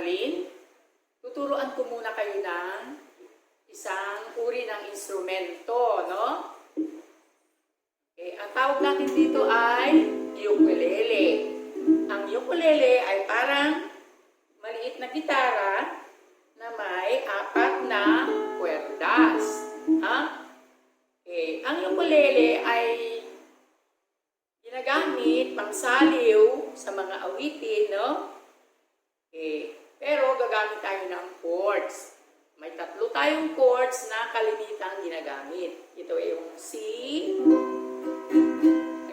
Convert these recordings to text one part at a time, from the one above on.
aralin, tuturuan ko muna kayo ng isang uri ng instrumento, no? Okay, ang tawag natin dito ay ukulele. Ang ukulele ay parang maliit na gitara na may 4 na kwerdas. Okay, ang ukulele ay ginagamit pangsaliw sa mga awitin, no? Okay, pero gagamit tayo ng chords. May 3 tayong chords na kalimitang ginagamit. Ito ay yung C,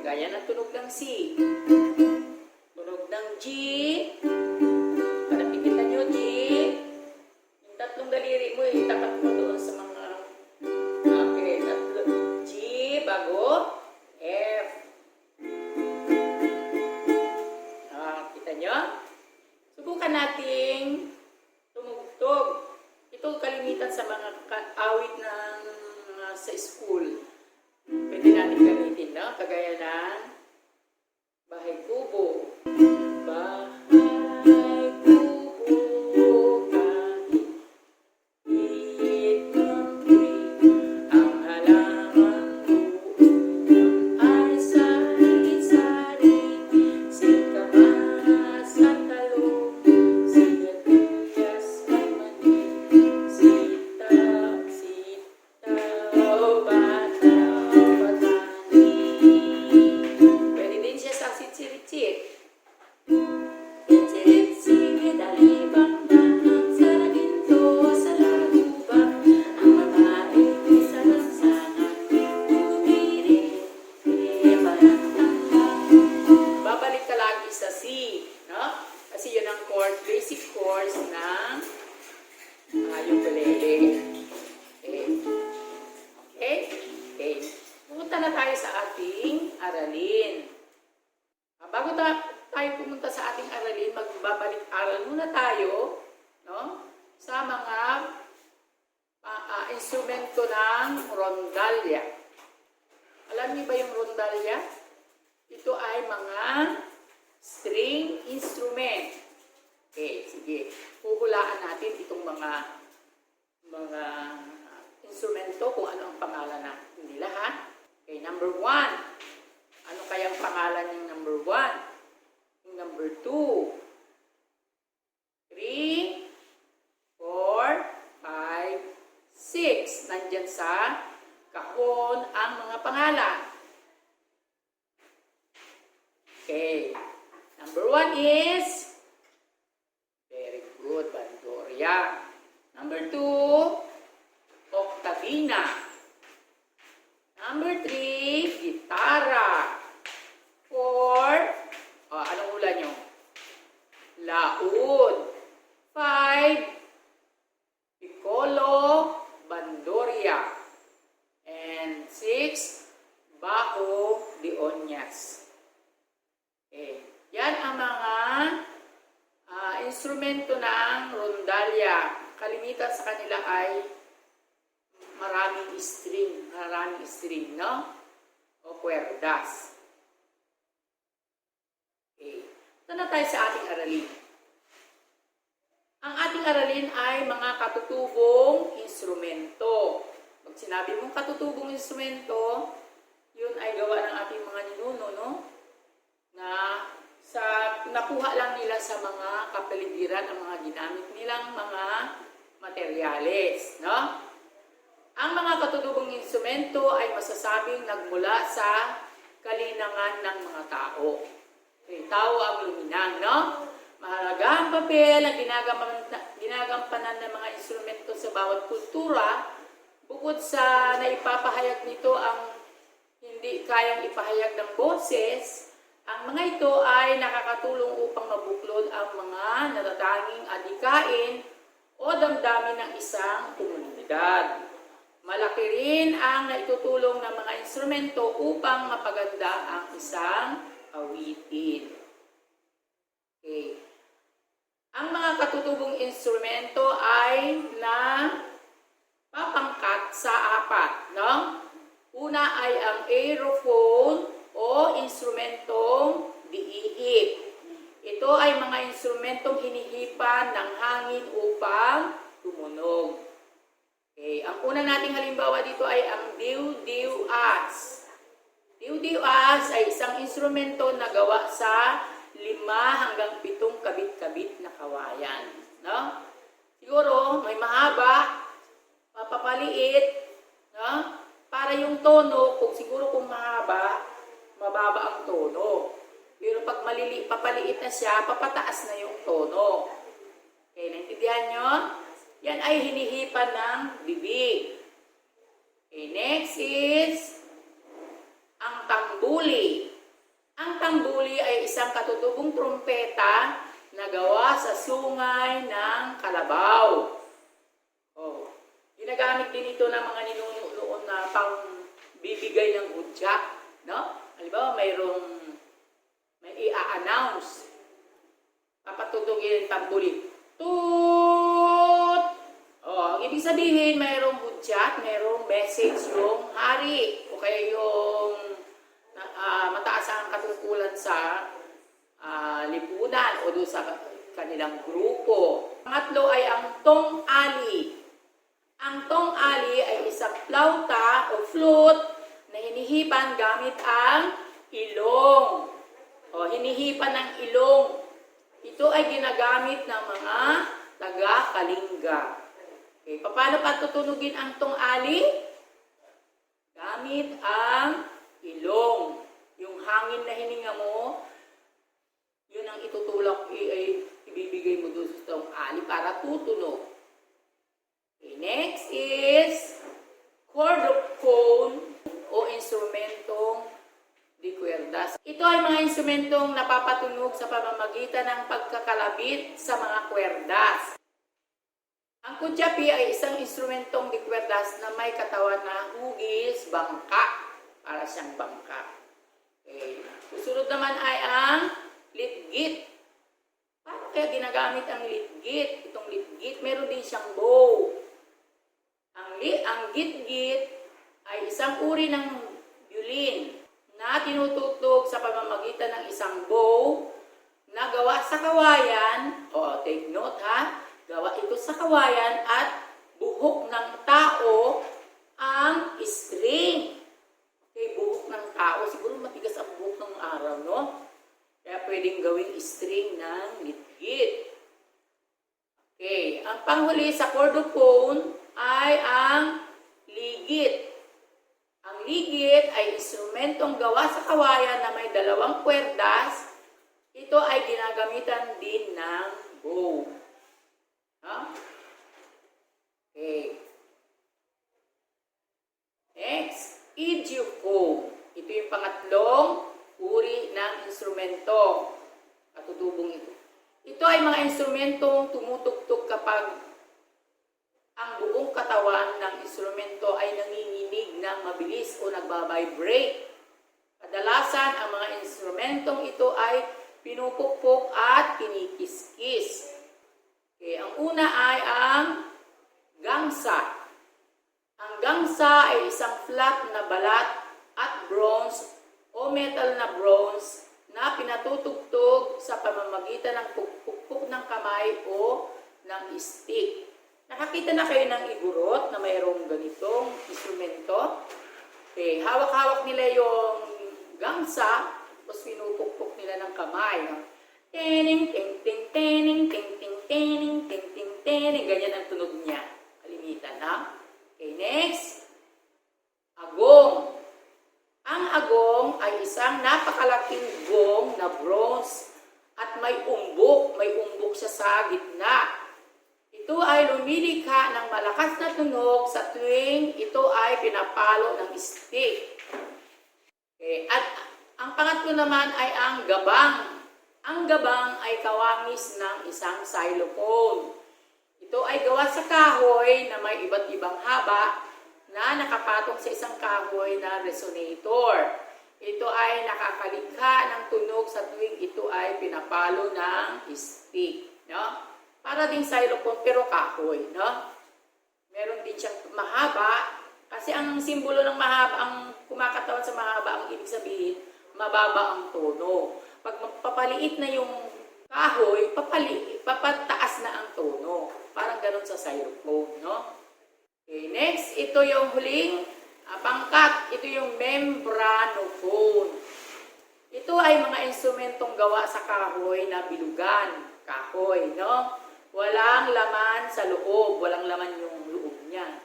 gaya ng tunog ng C. Tunog ng G, para pigitan nyo G. Yung 3 daliri mo, itapat mo doon sa mga, okay, 3. G, bago, F. Kita nyo? Subukan nating tumugtog. Ito kalimitan sa mga awit ng sa school. Pwede natin gamitin, no? Kagaya ng Bahay Kubo. Bahay kubo kahit liit munti, ang halaman doon ay sari-sari, singkamas at talong, sigarilyas at mani, sitaw, pwede din siya sa sitsit-sitsit. Sitsit-sitsit, alibang bahang sa ginto, sa lagubang, ang babae ay sa lansangan, umiri, parang tanghang. Babalik ka lagi sa C, no? Kasi yun ang chord, basic chords ng ukulele. Okay. Pumunta na tayo sa ating aralin. Bago tayo pumunta sa ating aralin, magbabalik-aral muna tayo, no? Sa mga instrumento ng rondalya. Alam niyo ba yung rondalya? Ito ay mga string instrument. Okay, sige. Huhulaan natin itong mga instrumento kung ano ang pangalan natin nila, ha? Okay, number 1. Ano kayang pangalan ng number 1? Yung number 2, 3, 4, 5, 6. Nandyan sa kahon ang mga pangalan. Okay. Number 1 is, very good, Bandoria. Number 2, Octavina. Number 3, gitara. 4, anong hula nyo? Laud. 5, piccolo, bandoria. And 6, bajo de onyas. Okay. Yan ang mga instrumento ng rondalya. Kalimitan sa kanila ay maraming string, no? O kwerdas. Okay. Ito na tayo sa ating aralin. Ang ating aralin ay mga katutubong instrumento. Pag sinabi mong katutubong instrumento, yun ay gawa ng ating mga ninuno, no? Na nakuha lang nila sa mga kapaligiran ang mga ginamit nilang mga materyales, no? Ang mga katutubong instrumento ay masasabing nagmula sa kalinangan ng mga tao. Okay, tao ang luminang, no? Mahalaga ang papel ang ginagampanan ng mga instrumento sa bawat kultura, bukod sa naipapahayag nito ang hindi kayang ipahayag ng boses. Ang mga ito ay nakakatulong upang mabuklod ang mga natatanging adhikain o damdamin ng isang komunidad. Malaki rin ang naitutulong ng mga instrumento upang mapaganda ang isang awitin. Okay. Ang mga katutubong instrumento ay na papangkat sa 4, no? Una ay ang aerophone o instrumentong diihip. Ito ay mga instrumentong hinihipan ng hangin upang tumunog. Okay, ang una nating halimbawa dito ay ang diw-diw-as. Diw-diw-as ay isang instrumento na gawa sa 5 hanggang 7 kabit-kabit na kawayan. No? Siguro may mahaba, mapapaliit, no? Para yung tono, kung mahaba, mababa ang tono. Pero pag papaliit na siya, papataas na yung tono. Okay, naintindihan nyo? Yan ay hinihipan ng bibig. Okay, next is ang tambuli. Ang tambuli ay isang katutubong trumpeta na gawa sa sungay ng kalabaw. Oh, ginagamit din ito ng mga ninuno noon na pang bibigay ng hudyak, no? Halimbawa, may i-announce. Papatutugin yung tambuli. Toot! Oh, ibig sabihin, mayroong hudyak, mayroong message yung hari o kaya yung mataas ang katungkulan sa lipunan o doon sa kanilang grupo. Pangatlo ay ang tong-ali. Ang tong-ali ay isang flauta o flute na hinihipan gamit ang ilong. O, hinihipan ng ilong. Ito ay ginagamit ng mga taga-Kalinga. Okay, paano patutunugin ang tong-ali? Gamit ang ilong. Yung hangin na hininga mo, yun ang itutulak, ibibigay mo doon sa tong-ali para tutunog. Okay, next is cordophone o instrumentong di cuerdas. Ito ay mga instrumentong napapatunog sa pamamagitan ng pagkakalabit sa mga cuerdas. Ang kutyapi ay isang instrumentong di cuerdas na may katawan na hugis, bangka, para siyang bangka. Okay. Susunod naman ay ang litgit. Paano kaya ginagamit ang litgit? Itong litgit, meron din siyang bow. Ang gitgit ay isang uri ng violin na tinutugtog sa pamamagitan ng isang bow na gawa sa kawayan. O, take note ha. Gawa ito sa kawayan at buhok ng tao ang string. Okay, buhok ng tao. Siguro matigas ang buhok ng araw, no? Kaya pwedeng gawing string ng litgit. Okay, ang panghuli sa cordophone ay ang ligit. Ang ligit ay instrumentong gawa sa kawayan na may 2 kwerdas. Ito ay ginagamitan din ng bow. Huh? Okay. Next, idiophone. Ito yung pangatlong uri ng instrumento. Katutubong ito. Ito ay mga instrumentong tumutugtog kapag ang buong katawan ng instrumento ay nanginginig ng mabilis o nagbabibrate. Kadalasan, ang mga instrumentong ito ay pinupukpok at kinikiskis. Okay, ang una ay ang gangsa. Ang gangsa ay isang flat na balat at bronze o metal na bronze na pinatutugtog sa pamamagitan ng pukpuk ng kamay o ng stick. Nakakita na kayo ng igurot na mayroong ganitong instrumento? Okay, hawak-hawak nila yung gangsa, tapos pinupukpok nila ng kamay. Tening, ting, ting, tening, ting, ting, tening, ting, ting, tening. Ganyan ang tunog niya. Kalimitan, ha? Okay, next. Agong. Ang agong ay isang napakalaking gong na bronze at may umbok. May umbok siya sa gitna. Ito ay lumilikha ng malakas na tunog sa tuwing ito ay pinapalo ng stick. Okay. At ang pangatlo naman ay ang gabang. Ang gabang ay kawangis ng isang xylophone. Ito ay gawa sa kahoy na may iba't ibang haba na nakapatong sa isang kahoy na resonator. Ito ay nakakalikha ng tunog sa tuwing ito ay pinapalo ng stick. No? Para ding xylophone pero kahoy, no? Meron din siyang mahaba kasi ang simbolo ng mahaba, ang kumakatawan sa mahaba, ang ibig sabihin, mababa ang tono. Pag magpapaliit na yung kahoy, papataas na ang tono. Parang ganun sa xylophone, no? Okay, next, ito yung huling pangkat. Ito yung membranophone. Ito ay mga instrumentong gawa sa kahoy na bilugan. Kahoy, no? Walang laman sa loob. Walang laman yung loob niya.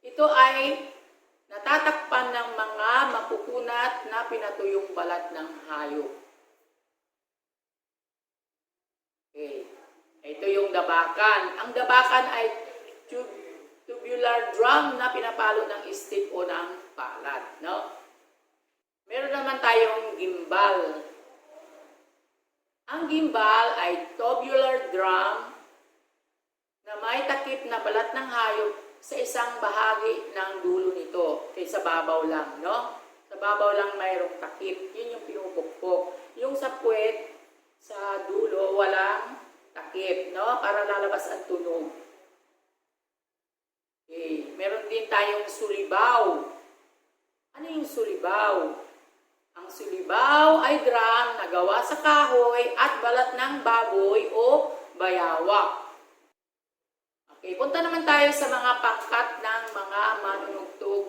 Ito ay natatakpan ng mga makukunat na pinatuyong balat ng hayop. Okay. Ito yung dabakan. Ang dabakan ay tubular drum na pinapalo ng stick o ng palad, no? Meron naman tayong gimbal. Ang gimbal ay tubular drum na may takip na balat ng hayop sa isang bahagi ng dulo nito. Kaya sa babaw lang, no? Sa babaw lang mayroong takip. Yun yung pinupukpok. Yung sa puwet, sa dulo, walang takip, no? Para lalabas ang tunog. Okay. Meron din tayong sulibaw. Ano yung sulibaw? Ang sulibaw ay drum na gawa sa kahoy at balat ng baboy o bayawak. Okay, punta naman tayo sa mga pangkat ng mga manunugtog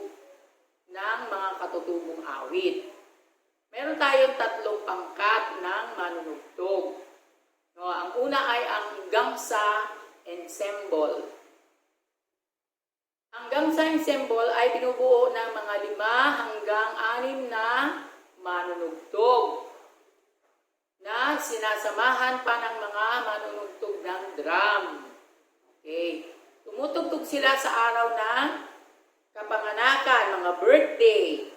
ng mga katutubong awit. Meron tayong 3 pangkat ng manunugtog. No, ang una ay ang gangsa ensemble. Ang gangsa ensemble ay binubuo ng mga 5 hanggang 6 na manunugtog na sinasamahan pa ng mga manunugtog ng drum. Okay. Tumutugtog sila sa araw ng kapanganakan, mga birthday,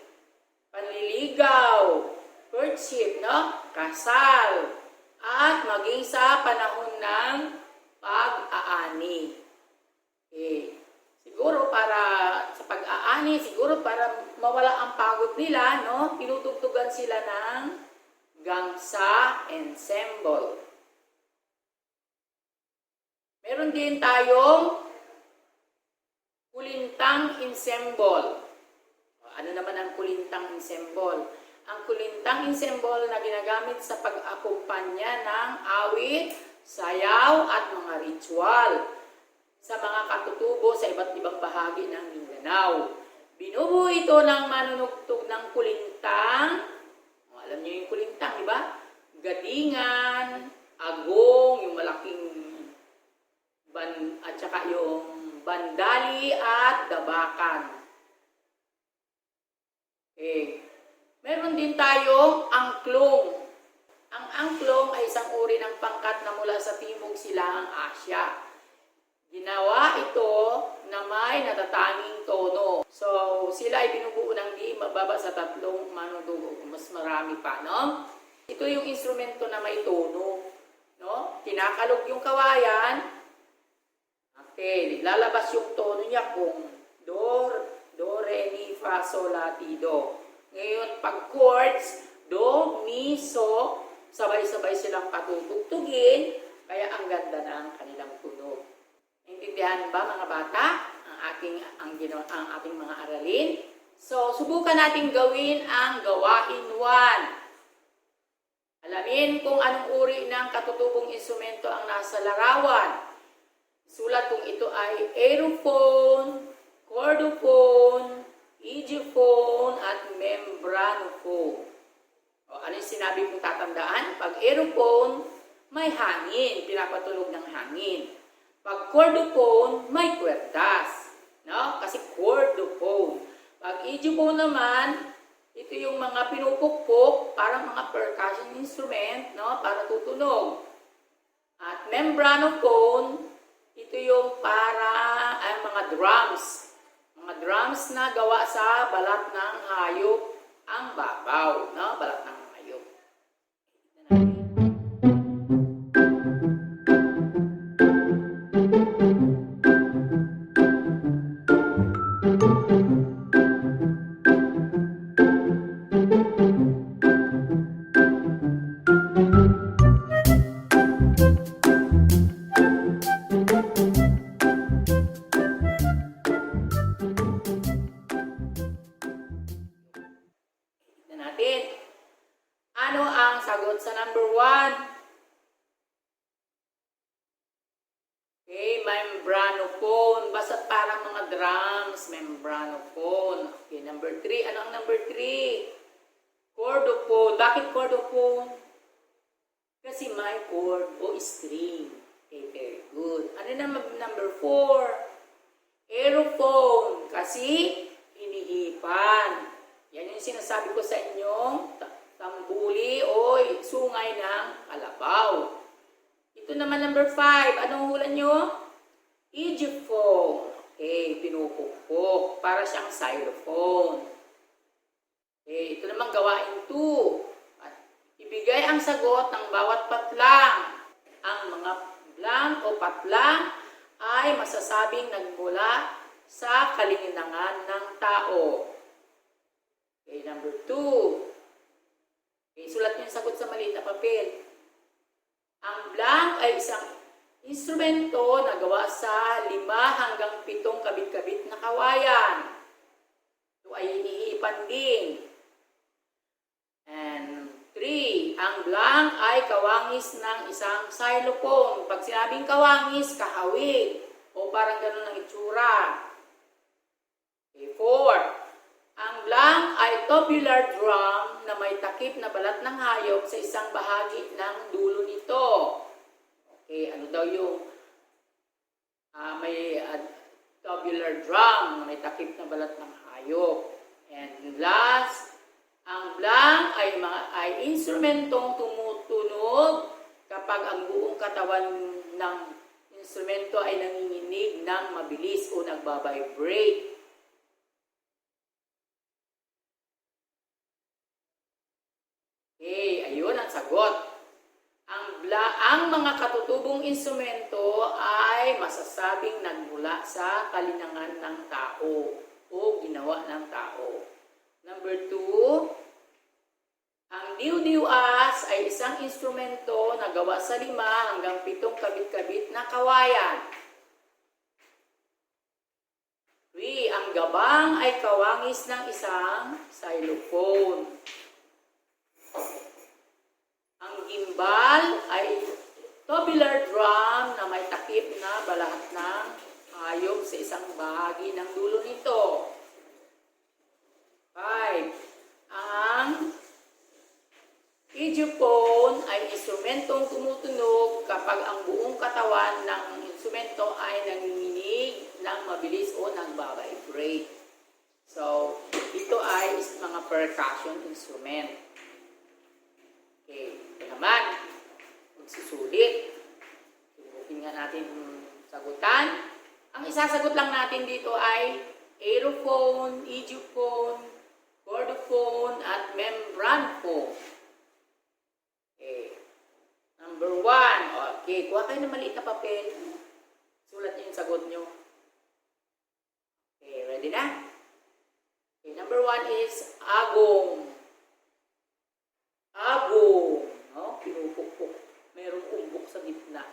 panliligaw, courtship, no? Kasal, at maging sa panahon ng pag-aani. Okay. Siguro para sa pag-aani, siguro para mawala ang pagod nila, no? Tinutugtugan sila ng gangsa ensemble. Meron din tayong kulintang ensemble. Ano naman ang kulintang ensemble? Ang kulintang ensemble na ginagamit sa pag-akumpanya ng awit, sayaw at mga ritual sa mga katutubo sa iba't ibang bahagi ng Mindanao. Binubuo ito ng manunugtog ng kulintang. Alam niyo yung kulintang, di ba? Gadingan, agong, yung malaking at saka yung bandali at dabakan. Okay. Meron din tayong angklong. Ang angklong ay isang uri ng pangkat na mula sa Timog Silangang Asya. Ginawa ito na may natatanging tono. So, sila ay binubuo ng di mababa sa 3 manunugtog. Mas marami pa, no? Ito yung instrumento na may tono, no? Kinakalog yung kawayan. Okay, lalabas yung tono niya kung do, re, mi, fa, sol, la, ti, do. Ngayon, pag chords, do, mi, so, sabay-sabay silang patutugtugin, kaya ang ganda ng kanilang tunog. Naintindihan ba mga bata ang ating mga aralin? So, subukan natin gawin ang gawain 1. Alamin kung anong uri ng katutubong instrumento ang nasa larawan. Sulat kung ito ay aerophone, chordophone, ediophone, at membranophone. O, ano yung sinabi kong tatandaan? Pag aerophone, may hangin, pinapatulog ng hangin. Pag chordophone, may kwerdas. No? Kasi chordophone. Pag ediophone naman, ito yung mga pinupukpok, parang mga percussion instrument, no? Para tutunog. At membranophone, ito yung para mga drums. Mga drums na gawa sa balat ng hayop, ang babaw, no? Balat ng hayop. Ano ang sagot sa number 1? drums, membranophone. Okay, number 3. Ano ang number 3? Chordophone. Bakit chordophone? Kasi may chord o string. Okay, very good. Ano naman number 4? Aerophone. Kasi hinihipan. Yan yung sinasabi ko sa inyong tambuli o sungay ng kalabaw. Ito naman number 5. Anong hula nyo? Egyptophone. Okay, pinupukpok. Para siyang xylophone. Okay, ito naman gawain 2. At ibigay ang sagot ng bawat patlang. Ang mga blank o patlang ay masasabing nagmula sa kalingangan ng tao. Okay, number 2. Okay, sulat niyo yung sagot sa maliit na papel. Ang blank ay isang instrumento na gawa sa 5 hanggang 7 kabit-kabit na kawayan. Ito ay hinihipan din. And 3. Ang blank ay kawangis ng isang xylophone. Pag sinabing kawangis, kahawig. O parang ganun ang itsura. Okay, 4. Ang blank ay tubular drum na may takip na balat ng hayop sa isang bahagi ng dulo nito. Okay, ano daw yung may tubular drum na may takip na balat ng hayop. And last, ang blank ay instrumentong tumutunog kapag ang buong katawan ng instrumento ay nanginginig ng mabilis o nagbabibrate. Okay, ayun ang sagot. Ang mga katutubong instrumento ay masasabing nagmula sa kalinangan ng tao o ginawa ng tao. Number 2, ang diw-diwas ay isang instrumento na gawa sa 5 hanggang 7 kabit-kabit na kawayan. 3, ang gabang ay kawangis ng isang xylophone. Ang gimbal ay tubular drum na may takip na balat ng hayop sa isang bahagi ng dulo nito. 5. Ang egyptophone ay instrumentong tumutunog kapag ang buong katawan ng instrumento ay nanginginig ng mabilis o nagbabibrate. So, ito ay mga percussion instrument. Okay, ito naman, magsusulit. Subukin nga natin sagutan. Ang isasagot lang natin dito ay aerophone, egyptophone, chordophone, at membranophone. Okay. Number 1. Okay, kuha kayo ng maliit na papel. Sulat niyo yung sagot niyo. Okay, ready na? Okay, number 1 is agong. Agong. Oh, pinupukpok. Mayroong umbok sa gitna.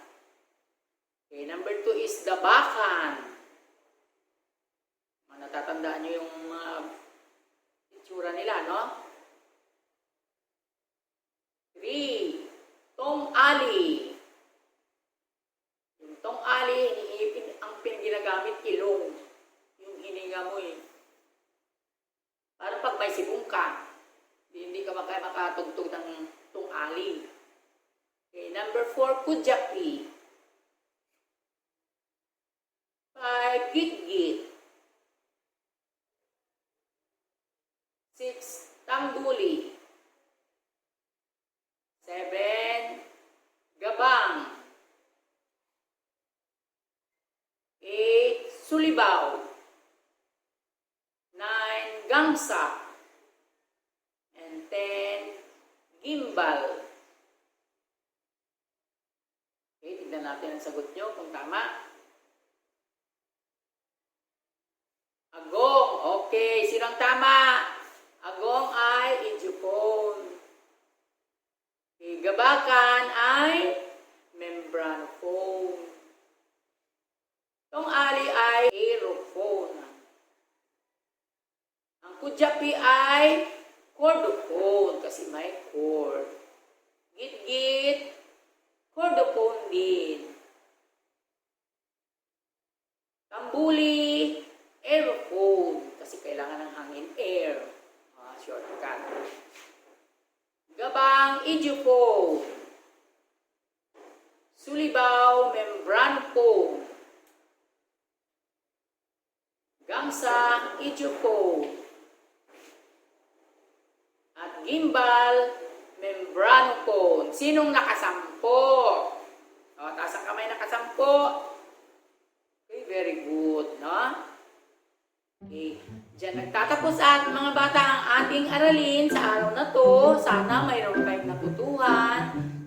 Okay, number 2 is dabakan. Natatandaan nyo yung mga itsura nila, no? 3. Tong-ali. Yung tong-ali, ang ginagamit ilong. Yung hininga mo eh. Parang pag may sibong ka, hindi ka makatugtog ng tong-ali. Okay, number 4, kudyapi. 5, git-git. 6, tambuli. 7, gabang. 8, sulibaw. 9, gangsa. And 10, gimbal. Okay, tignan natin ang sagot nyo kung tama. Agong. Okay, sinong tama? Agong ay egyptophone. Okay, gabakan ay membranophone. Tong-ali ay aerophone. Ang kudyapi ay chordophone kasi may chord. Git-git, chordophone din. Tambuli, Aerophone, kasi kailangan ng hangin, air. Shortcut. Gabang, idiophone. Sulibaw, membranophone. Gangsa, idiophone. At gimbal, membranophone. Sinong nakasampo? Taas ang kamay nakasampo. Okay, very good, no? Okay. Diyan nagtatapos at mga bata ang ating aralin sa araw na to. Sana mayroon kayong natutuhan.